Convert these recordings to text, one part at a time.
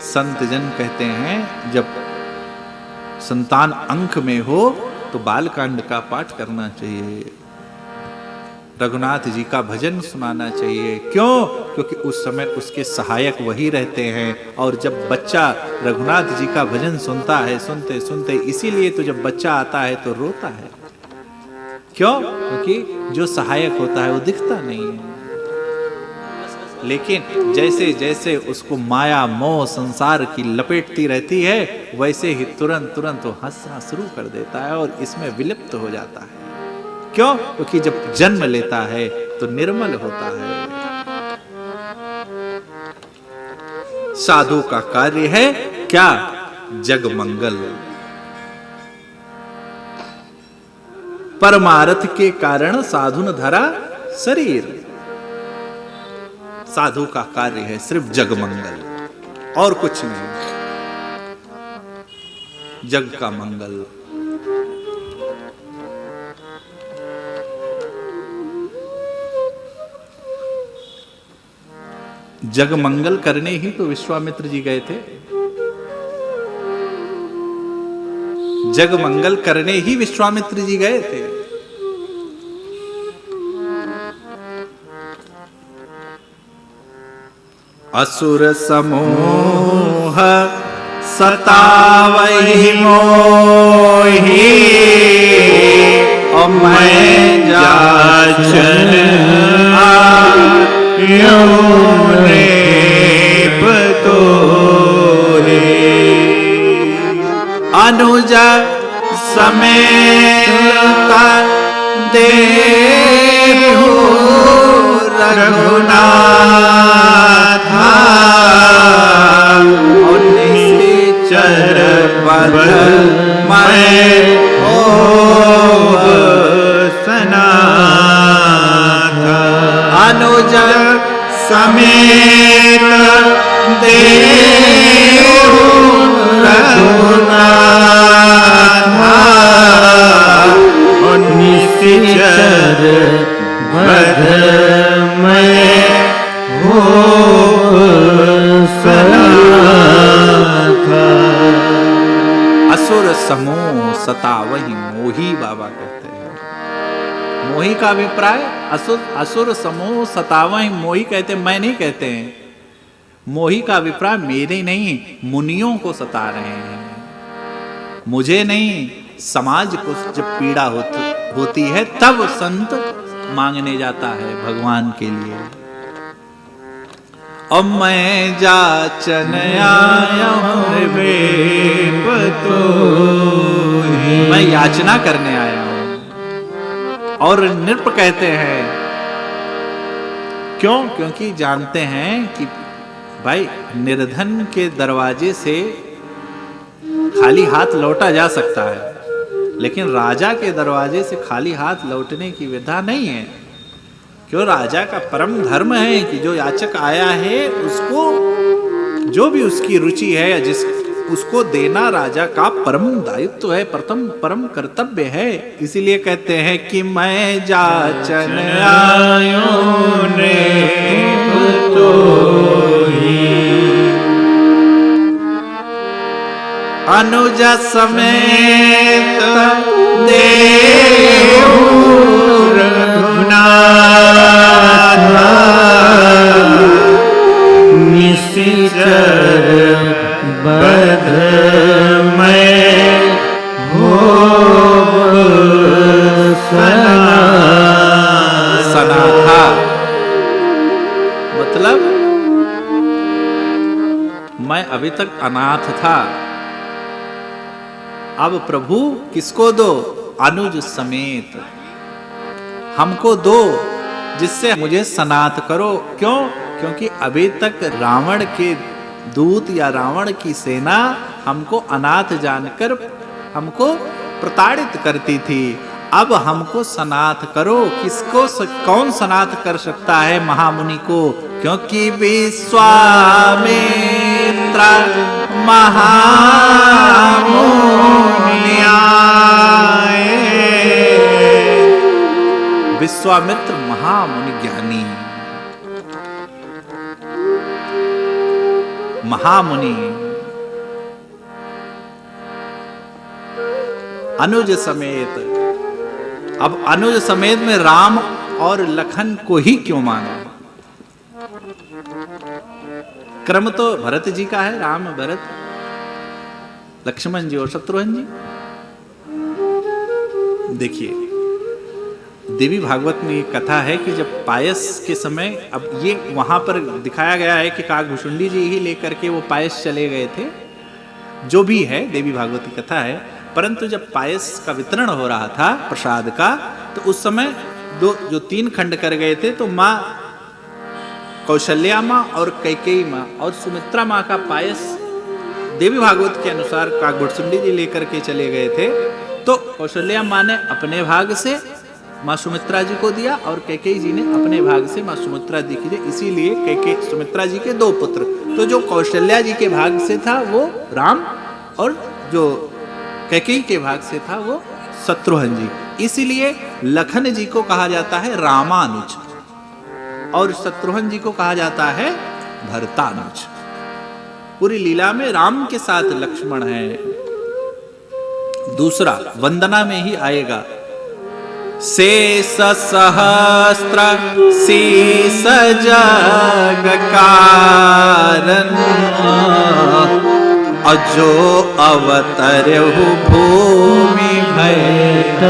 संत जन कहते हैं जब संतान अंक में हो तो बालकांड का पाठ करना चाहिए, रघुनाथ जी का भजन सुनाना चाहिए। क्यों? क्योंकि उस समय उसके सहायक वही रहते हैं। और जब बच्चा रघुनाथ जी का भजन सुनता है, सुनते सुनते, इसीलिए तो जब बच्चा आता है तो रोता है। क्यों? क्योंकि जो सहायक होता है वो दिखता नहीं है। लेकिन जैसे जैसे उसको माया मोह संसार की लपेटती रहती है, वैसे ही तुरंत तुरंत वो हंसना शुरू कर देता है और इसमें विलिप्त हो जाता है। क्यों? क्योंकि जब जन्म लेता है तो निर्मल होता है। साधु का कार्य है क्या? जगमंगल। परमार्थ के कारण साधु न धरा शरीर। साधु का कार्य है सिर्फ जगमंगल और कुछ नहीं। जग का मंगल। जगमंगल करने ही तो विश्वामित्र जी गए थे। जगमंगल करने ही विश्वामित्र जी गए थे। असुर समूह सतावहि मोहि, और मैं जाचन आयो नृप तोहि। अनुज समेत देहु रघुनाथ, और निश्चर पद मैं होव सनाथ। अनुज समेत देहु रघुनाथ, और निश्चर पद मैं होव सनाथ। असुर समूह सतावहि मोहि, बाबा कहते हैं। मोही का अभिप्राय असुर समूह सतावहि मोही कहते, मैं नहीं कहते हैं। मोही का अभिप्राय मेरे नहीं, मुनियों को सता रहे हैं, मुझे नहीं। समाज को जब पीड़ा होती है तब संत मांगने जाता है भगवान के लिए। और मैं जाचन आया हूं, मैं याचना करने आया हूं। और नृप कहते हैं क्यों? क्योंकि जानते हैं कि भाई निर्धन के दरवाजे से खाली हाथ लौटा जा सकता है, लेकिन राजा के दरवाजे से खाली हाथ लौटने की विधा नहीं है। क्यों? राजा का परम धर्म है कि जो याचक आया है उसको जो भी उसकी रुचि है जिस उसको देना राजा का परम दायित्व है, परम कर्तव्य है। इसीलिए कहते हैं कि मैं जाचन आयो नृप तोहि, अनुज समेत देहु रघुनाथ, निश्चर पद मैं होव सनाथा। मतलब मैं अभी तक अनाथ था, अब प्रभु किसको दो? अनुज समेत हमको दो, जिससे मुझे सनाथ करो। क्यों? क्योंकि अभी तक रावण के दूत या रावण की सेना हमको अनाथ जानकर हमको प्रताड़ित करती थी। अब हमको सनाथ करो। किसको कौन सनाथ कर सकता है महामुनि को? क्योंकि विश्वामित्र महामुनि आए। विश्वामित्र महामुनि ज्ञानी महामुनि अनुज समेत। अब अनुज समेत में राम और लखन को ही क्यों माना? क्रम तो भरत जी का है, राम, भरत, लक्ष्मण जी और शत्रुघ्न जी। देखिए देवी भागवत में एक कथा है कि जब पायस के समय, अब ये वहां पर दिखाया गया है कि काकभुशुंडी जी ही लेकर के वो पायस चले गए थे, जो भी है देवी भागवत की कथा है। परंतु जब पायस का वितरण हो रहा था प्रसाद का, तो उस समय जो 3 खंड कर गए थे, तो माँ कौशल्या माँ और कैकेयी माँ और सुमित्रा माँ का पायस देवी भागवत के अनुसार काकभुशुंडी जी लेकर के चले गए थे। तो कौशल्या माँ ने अपने भाग से माँ सुमित्रा जी को दिया और कैकेयी जी ने अपने भाग से माँ सुमित्रा जी को दिया। इसीलिए कैकेयी सुमित्रा जी के 2 पुत्र, तो जो कौशल्या जी के भाग से था वो राम, और जो कैकेयी के भाग से था वो शत्रुघ्न जी। इसीलिए लखन जी को कहा जाता है रामानुज और शत्रुघ्न जी को कहा जाता है भरतानुज। पूरी लीला में राम के साथ लक्ष्मण है। दूसरा वंदना में ही आएगा, शेष सहस्त्र शीस जग कारण, अजो अवतरहु भूमि भैट।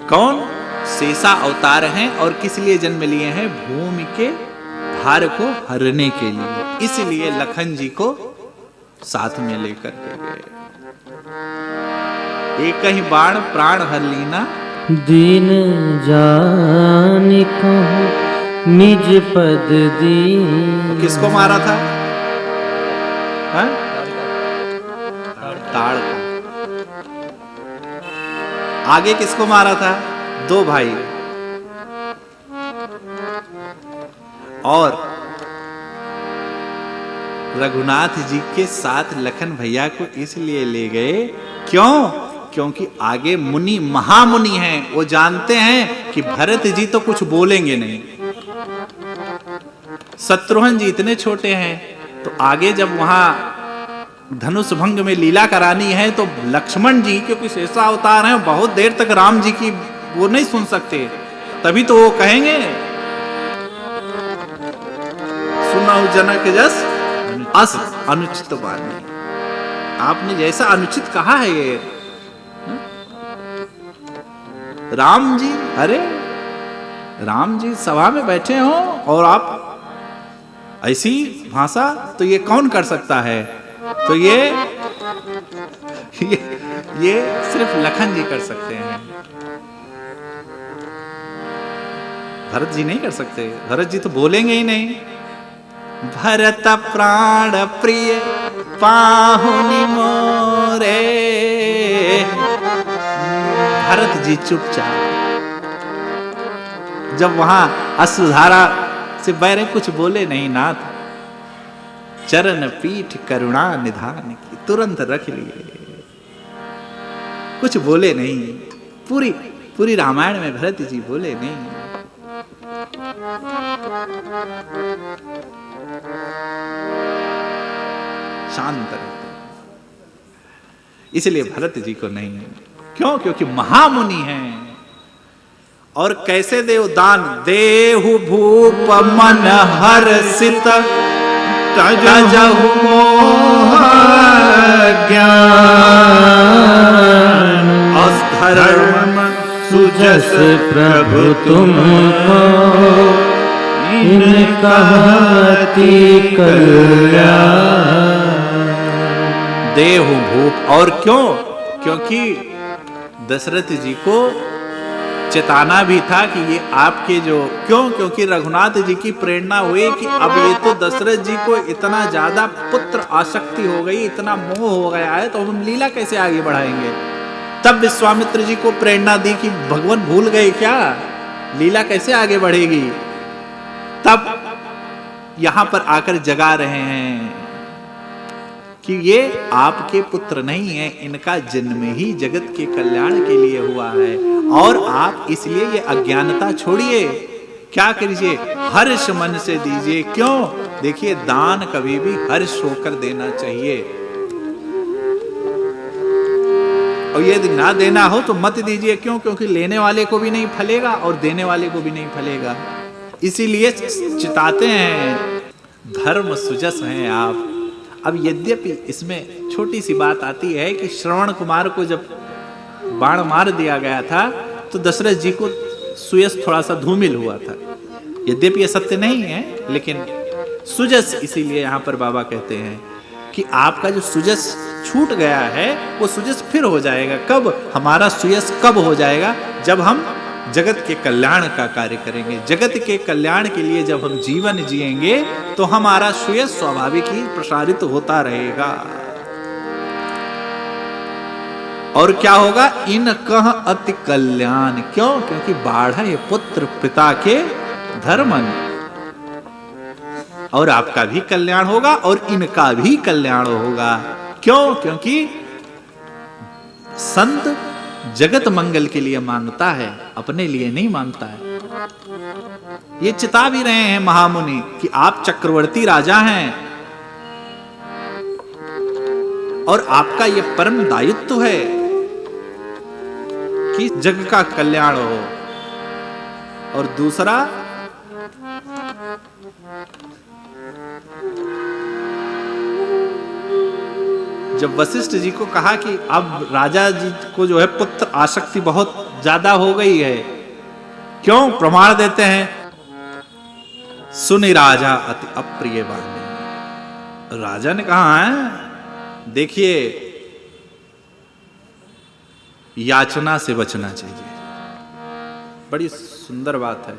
कौन? शेषा अवतार हैं और किस लिए जन्म लिए हैं? भूमि के भार को हरने के लिए। इसलिए लखन जी को साथ में लेकर के गए। एक ही बाण प्राण हर लीना, दीन जानि कहूं निज पद दीन। किसको मारा था? ताड़ का। आगे किसको मारा था? 2 भाई। और रघुनाथ जी के साथ लखन भैया को इसलिए ले गए, क्यों? क्योंकि आगे मुनि महामुनि हैं, वो जानते हैं कि भरत जी तो कुछ बोलेंगे नहीं, शत्रुघ्न जी इतने छोटे हैं, तो आगे जब वहां धनुष भंग में लीला करानी है तो लक्ष्मण जी क्योंकि शेषा अवतार हैं, बहुत देर तक राम जी की वो नहीं सुन सकते, तभी तो वो कहेंगे सुनौ जनक जस अस अनुचित वाणी। आपने जैसा अनुचित कहा है ये राम जी, अरे राम जी सभा में बैठे हो और आप ऐसी भाषा, तो ये कौन कर सकता है? तो ये सिर्फ लखन जी कर सकते हैं, भरत जी नहीं कर सकते। भरत जी तो बोलेंगे ही नहीं। भरत प्राण प्रिय पाहुनि मोरे, भरत जी चुपचाप, जब वहां अश्रुधारा से बैरे कुछ बोले नहीं, नाथ चरण पीठ करुणा निधान की, तुरंत रख लिए, कुछ बोले नहीं। पूरी रामायण में भरत जी बोले नहीं। शांत रहते, इसलिए भरत जी को नहीं। क्यों? क्योंकि महामुनि हैं। और कैसे देव दान? देहु भूप मन हर्षित, तजहु मोह ज्ञान, अधर्म सुजस प्रभु तुमको, इन कहती कल्याण। देहु भूप, और क्यों? क्योंकि दशरथ जी को चेताना भी था कि ये आपके जो, क्यों? क्योंकि रघुनाथ जी की प्रेरणा हुई कि अब ये तो दशरथ जी को इतना ज्यादा पुत्र आसक्ति हो गई, इतना मोह हो गया है, तो हम लीला कैसे आगे बढ़ाएंगे। तब विश्वामित्र जी को प्रेरणा दी कि भगवान भूल गए क्या, लीला कैसे आगे बढ़ेगी। तब यहां पर आकर जगा रहे हैं कि ये आपके पुत्र नहीं है, इनका जन्म ही जगत के कल्याण के लिए हुआ है, और आप इसलिए ये अज्ञानता छोड़िए क्या कीजिए, हर्ष मन से दीजिए। क्यों? देखिए, दान कभी भी हर्ष होकर देना चाहिए, और यदि ना देना हो तो मत दीजिए। क्यों? क्योंकि लेने वाले को भी नहीं फलेगा और देने वाले को भी नहीं फलेगा। इसीलिए चिताते हैं, धर्म सुजस हैं आप। अब यद्यपि इसमें छोटी सी बात आती है कि श्रवण कुमार को जब बाण मार दिया गया था तो दशरथ जी को सुयस थोड़ा सा धूमिल हुआ था। यद्यपि यह सत्य नहीं है, लेकिन सुजस इसीलिए यहां पर बाबा कहते हैं कि आपका जो सुजस छूट गया है वो सुजस फिर हो जाएगा। कब? हमारा सुयस कब हो जाएगा? जब हम जगत के कल्याण का कार्य करेंगे। जगत के कल्याण के लिए जब हम जीवन जिएंगे तो हमारा सुयस स्वाभाविक ही प्रसारित होता रहेगा। और क्या होगा? इन कह अति कल्याण। क्यों? क्योंकि बाढ़ पुत्र पिता के धर्मन। और आपका भी कल्याण होगा और इनका भी कल्याण होगा। क्यों? क्योंकि संत जगत मंगल के लिए मांगता है, अपने लिए नहीं मांगता है। ये चिता भी रहे हैं महामुनि कि आप चक्रवर्ती राजा हैं और आपका ये परम दायित्व है कि जग का कल्याण हो। और दूसरा, जब वशिष्ठ जी को कहा कि अब राजा जी को जो है पुत्र आसक्ति बहुत ज्यादा हो गई है, क्यों? प्रमाण देते हैं, सुनि राजा अति अप्रिय वाणी। राजा ने कहा है, देखिए, याचना से बचना चाहिए। बड़ी सुंदर बात है।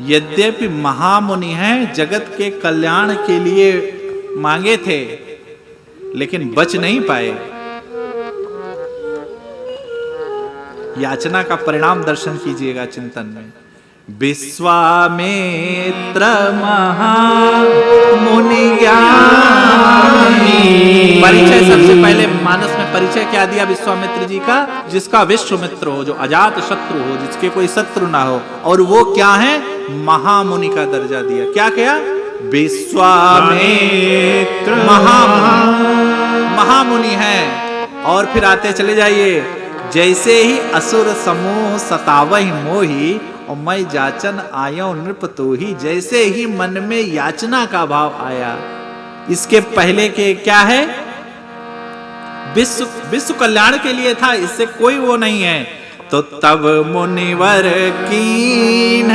यद्यपि महामुनि हैं, जगत के कल्याण के लिए मांगे थे, लेकिन बच नहीं पाए। याचना का परिणाम दर्शन कीजिएगा चिंतन में। विश्वामित्र महामुनि ज्ञानी। परिचय सबसे पहले मानस में परिचय क्या दिया विश्वामित्र जी का? जिसका विश्वमित्र हो, जो अजात शत्रु हो, जिसके कोई शत्रु ना हो। और वो क्या है? महामुनि का दर्जा दिया। क्या किया? विश्वामित्र महामुनि है। और फिर आते चले जाइए, जैसे ही असुर समूह सतावहि मोही और मैं याचन आयो नृप तोही। जैसे ही मन में याचना का भाव आया, इसके पहले के क्या है? विश्व कल्याण के लिए था, इससे कोई वो नहीं है। तो तब मुनिवर कीन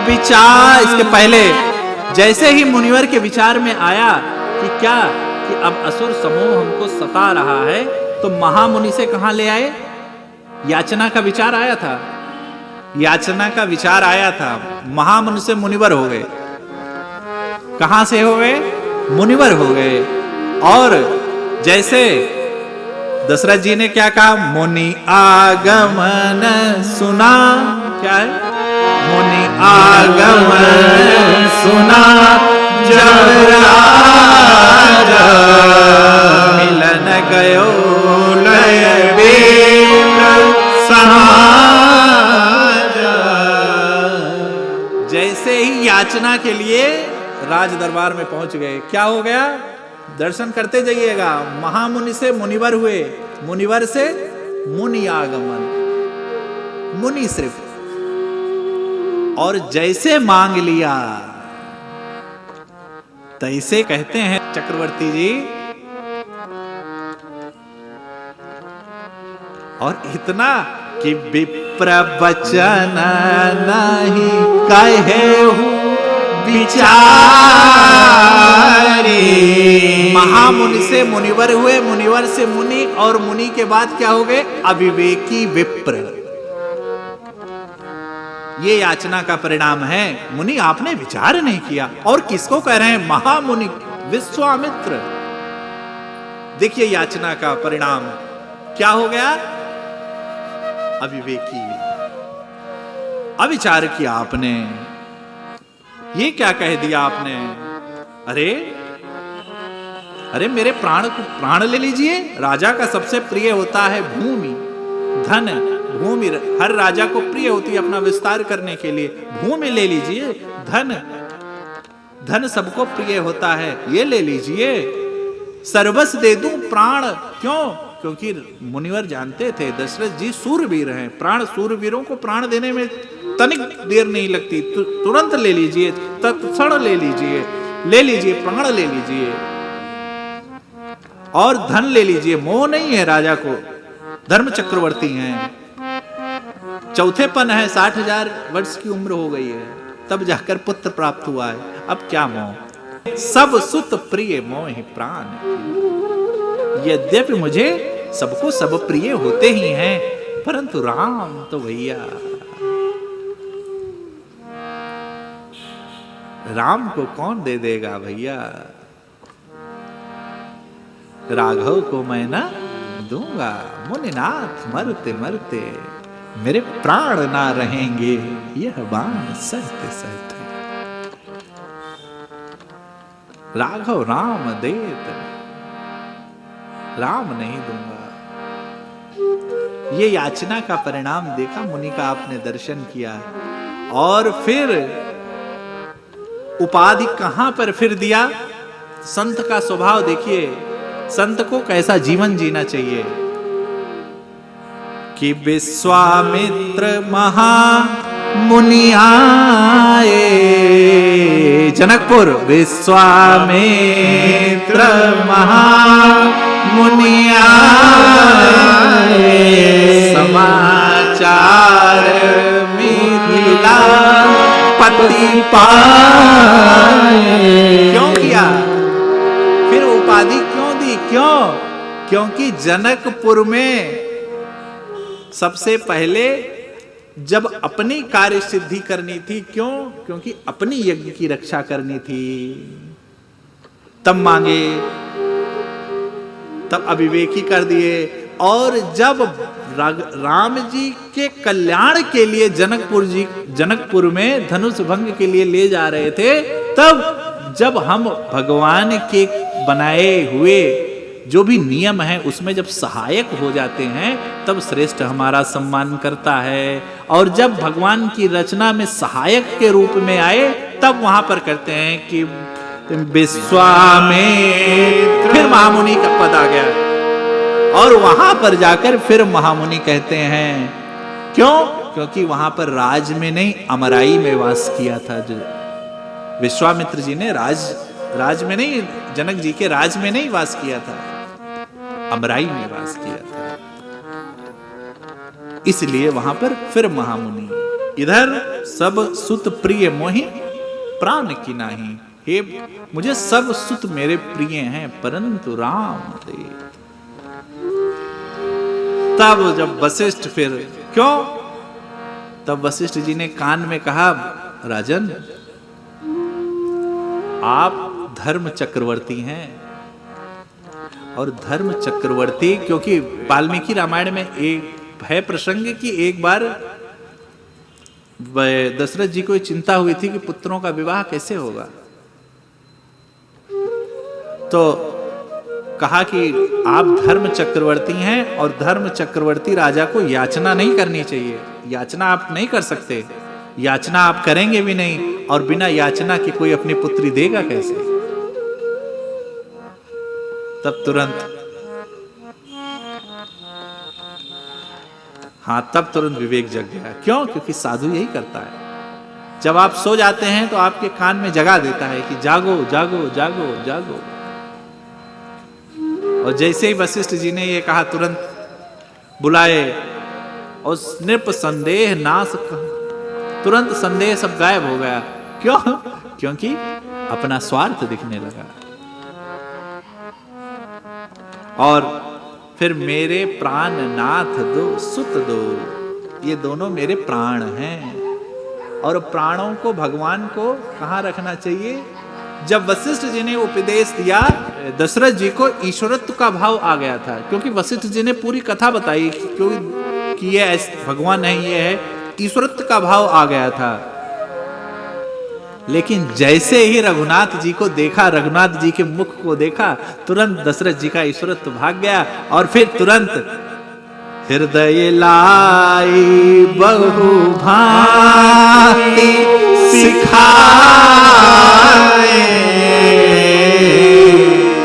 विचार, इसके पहले जैसे ही मुनिवर के विचार में आया कि क्या, कि अब असुर समूह हमको सता रहा है, तो महामुनि से कहां ले आए? याचना का विचार आया था। याचना का विचार आया था, महामुनि से मुनिवर हो गए। कहां से हो गए? मुनिवर हो गए। और जैसे दशरथ जी ने क्या कहा? मुनि आगमन सुना। क्या है? मुनि आगमन सुना, जब राजा मिलन गयो लय समाजा। जैसे ही याचना के लिए राज दरबार में पहुंच गए, क्या हो गया? दर्शन करते जाइएगा। महामुनि से मुनिवर हुए, मुनिवर से मुनि आगमन, मुनि सिर्फ। और जैसे मांग लिया तैसे कहते हैं चक्रवर्ती जी। और इतना कि विप्र वचन नहीं कहे विचारी। महामुनि से मुनिवर हुए, मुनिवर से मुनि, और मुनि के बाद क्या हो गए? अविवेकी विप्र। ये याचना का परिणाम है। मुनि, आपने विचार नहीं किया। और किसको कह रहे हैं? महामुनि विश्वामित्र। देखिए याचना का परिणाम क्या हो गया? अविवेकी, अविचार किया आपने। ये क्या कह दिया आपने? अरे अरे, मेरे प्राण ले लीजिए। राजा का सबसे प्रिय होता है भूमि, धन, भूमि हर राजा को प्रिय होती है अपना विस्तार करने के लिए। भूमि ले लीजिए, धन सबको प्रिय होता है, ये ले लीजिए। सर्वस्व दे दूं प्राण, क्यों? क्योंकि मुनिवर जानते थे दशरथ जी सूरवीर हैं, प्राण सूरवीरों को प्राण देने में तनिक देर नहीं लगती, तुरंत ले लीजिए, तत्क्षण ले लीजिए, प्राण ले लीजिए और धन ले लीजिए। मोह नहीं है राजा को, धर्म चक्रवर्ती हैं, चौथेपन है, 60,000 वर्ष की उम्र हो गई है, तब जाकर पुत्र प्राप्त हुआ है, अब क्या मोह। सब सुत प्रिय मोहि प्राण, यद्यपि मुझे सबको सब प्रिय होते ही हैं, परंतु राम तो भैया, राम को कौन दे देगा भैया। राघव को मैं ना दूंगा, मुनिनाथ मरते मरते मेरे प्राण ना रहेंगे, यह बाण सहते सहते। राघव राम देत, राम नहीं दूंगा। ये याचना का परिणाम देखा, मुनि का आपने दर्शन किया, और फिर उपाधि कहां पर फिर दिया। संत का स्वभाव देखिए, संत को कैसा जीवन जीना चाहिए कि विश्वामित्र महामुनि आए जनकपुर, विश्वामित्र महामुनि आए, समाचार मिथिला पति पाए। क्यों किया? फिर उपाधि क्यों दी? क्यों? क्योंकि जनकपुर में सबसे पहले जब अपनी कार्य सिद्धि करनी थी, क्यों? क्योंकि अपनी यज्ञ की रक्षा करनी थी, तब मांगे, तब अविवेकी कर दिए। और जब राम जी के कल्याण के लिए जनकपुर में धनुष भंग के लिए ले जा रहे थे, तब जब हम भगवान के बनाए हुए जो भी नियम है उसमें जब सहायक हो जाते हैं, तब श्रेष्ठ हमारा सम्मान करता है। और जब भगवान की रचना में सहायक के रूप में आए, तब वहां पर करते हैं कि विश्वामित्र, फिर महामुनि का पद आ गया, और वहां पर जाकर फिर महामुनि कहते हैं। क्यों? क्योंकि वहां पर राज में नहीं, अमराई में वास किया था। जो विश्वामित्र जी ने राज में नहीं, जनक जी के राज में नहीं वास किया था, अमराई में वास किया था, इसलिए वहां पर फिर महामुनि। इधर सब सुत प्रिय मोहि प्राण की नाही, हे मुझे सब सुत मेरे प्रिय हैं, परंतु राम दे। तब जब वशिष्ठ फिर, क्यों? तब वशिष्ठ जी ने कान में कहा, राजन आप धर्म चक्रवर्ती हैं, और धर्म चक्रवर्ती, क्योंकि वाल्मीकि रामायण में एक है प्रसंग कि एक बार दशरथ जी को चिंता हुई थी कि पुत्रों का विवाह कैसे होगा, तो कहा कि आप धर्म चक्रवर्ती हैं, और धर्म चक्रवर्ती राजा को याचना नहीं करनी चाहिए, याचना आप नहीं कर सकते, याचना आप करेंगे भी नहीं, और बिना याचना के कोई अपनी पुत्री देगा कैसे। तब तुरंत विवेक जग गया। क्यों? क्योंकि साधु यही करता है, जब आप सो जाते हैं तो आपके कान में जगा देता है कि जागो जागो जागो जागो। और जैसे ही वशिष्ठ जी ने ये कहा, तुरंत बुलाए, और नृप संदेह नाश, तुरंत संदेह सब गायब हो गया। क्यों? क्योंकि अपना स्वार्थ दिखने लगा। और फिर मेरे प्राण नाथ दो सुत दो, ये दोनों मेरे प्राण हैं। और प्राणों को, भगवान को कहाँ रखना चाहिए? जब वशिष्ठ जी ने उपदेश दिया, दशरथ जी को ईश्वरत्व का भाव आ गया था, क्योंकि वशिष्ठ जी ने पूरी कथा बताई कि ये भगवान नहीं, ये है, ईश्वरत्व का भाव आ गया था। लेकिन जैसे ही रघुनाथ जी को देखा, रघुनाथ जी के मुख को देखा, तुरंत दशरथ जी का ईश्वरत्व भाग गया, और फिर तुरंत हृदय लाई बहु भांति सिखाए।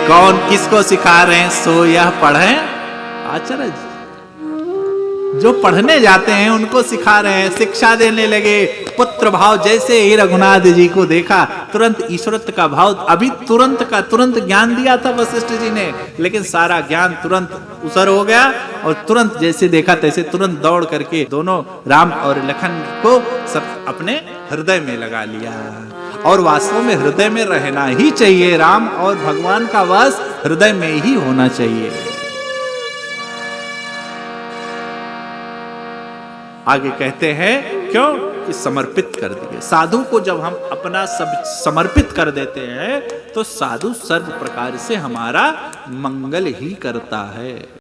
कौन किसको सिखा रहे हैं? सो यह पढ़े आचार्य जी। जो पढ़ने जाते हैं उनको सिखा रहे हैं, शिक्षा देने लगे। पुत्र भाव जैसे ही रघुनाथ जी को देखा, तुरंत ईश्वरत्व का भाव, अभी तुरंत का तुरंत ज्ञान दिया था वशिष्ठ जी ने, लेकिन सारा ज्ञान तुरंत उसर हो गया और तुरंत जैसे देखा तैसे तुरंत दौड़ करके दोनों राम और लखन को सब अपने हृदय में लगा लिया। और वास्तव में हृदय में रहना ही चाहिए। राम और भगवान का वास हृदय में ही होना चाहिए। आगे कहते हैं क्यों कि समर्पित कर दिए। साधु को जब हम अपना सब समर्पित कर देते हैं तो साधु सर्व प्रकार से हमारा मंगल ही करता है।